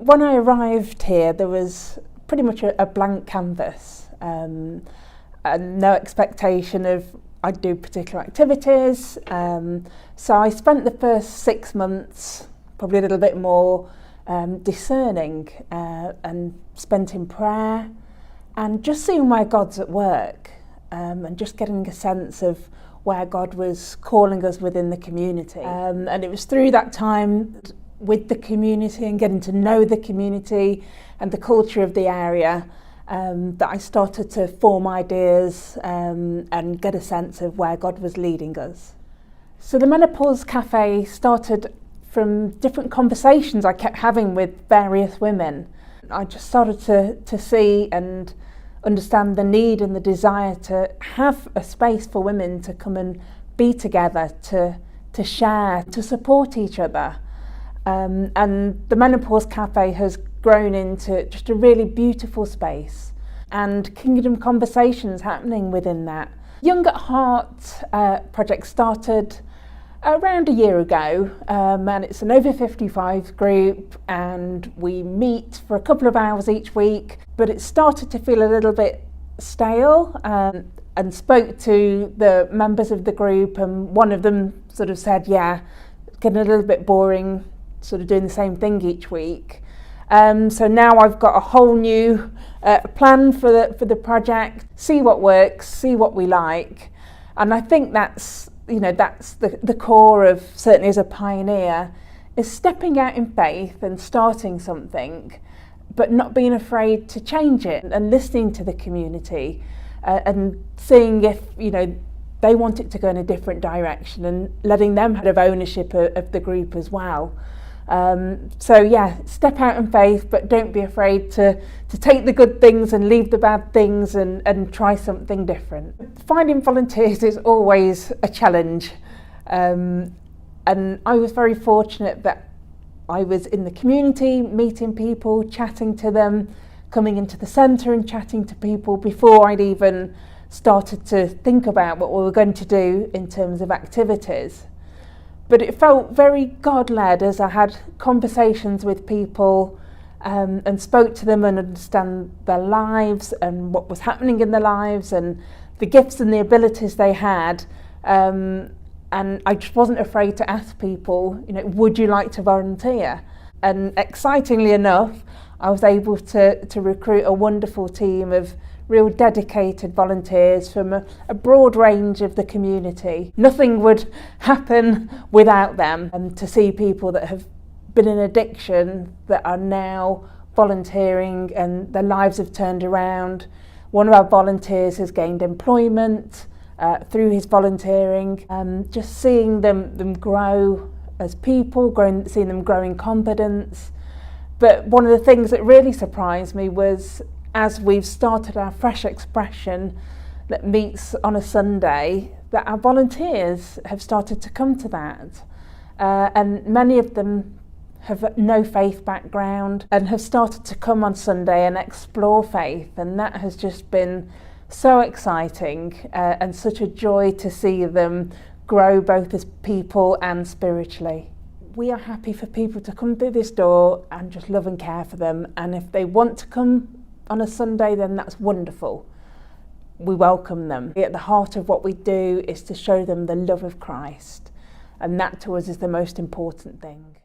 When I arrived here, there was pretty much a blank canvas, and no expectation of I'd do particular activities. So I spent the first 6 months, probably a little bit more, discerning and spent in prayer and just seeing where God's at work, and just getting a sense of where God was calling us within the community. And it was through that time with the community and getting to know the community and the culture of the area that I started to form ideas and get a sense of where God was leading us. So the Menopause Cafe started from different conversations I kept having with various women. I just started to see and understand the need and the desire to have a space for women to come and be together, to share, to support each other. And the Menopause Cafe has grown into just a really beautiful space and kingdom conversations happening within that. Young at Heart project started around a year ago, and it's an over 55 group, and we meet for a couple of hours each week, but it started to feel a little bit stale, and spoke to the members of the group, and one of them sort of said, yeah, it's getting a little bit boring sort of doing the same thing each week. So now I've got a whole new plan for the project, see what works, see what we like, and I think that's the core of, certainly as a pioneer, is stepping out in faith and starting something, but not being afraid to change it and listening to the community and seeing if they want it to go in a different direction and letting them have ownership of the group as well. So yeah, step out in faith, but don't be afraid to take the good things and leave the bad things and try something different. Finding volunteers is always a challenge, and I was very fortunate that I was in the community, meeting people, chatting to them, coming into the centre and chatting to people before I'd even started to think about what we were going to do in terms of activities. But it felt very God-led as I had conversations with people and spoke to them and understand their lives and what was happening in their lives and the gifts and the abilities they had. And I just wasn't afraid to ask people, would you like to volunteer? And excitingly enough, I was able to recruit a wonderful team of real dedicated volunteers from a broad range of the community. Nothing would happen without them, and to see people that have been in addiction that are now volunteering and their lives have turned around. One of our volunteers has gained employment through his volunteering. Just seeing them grow as people, seeing them grow in confidence. But one of the things that really surprised me was, as we've started our Fresh Expression that meets on a Sunday, that our volunteers have started to come to that. And many of them have no faith background and have started to come on Sunday and explore faith. And that has just been so exciting and such a joy to see them grow both as people and spiritually. We are happy for people to come through this door and just love and care for them. And if they want to come on a Sunday, then that's wonderful. We welcome them. At the heart of what we do is to show them the love of Christ, and that to us is the most important thing.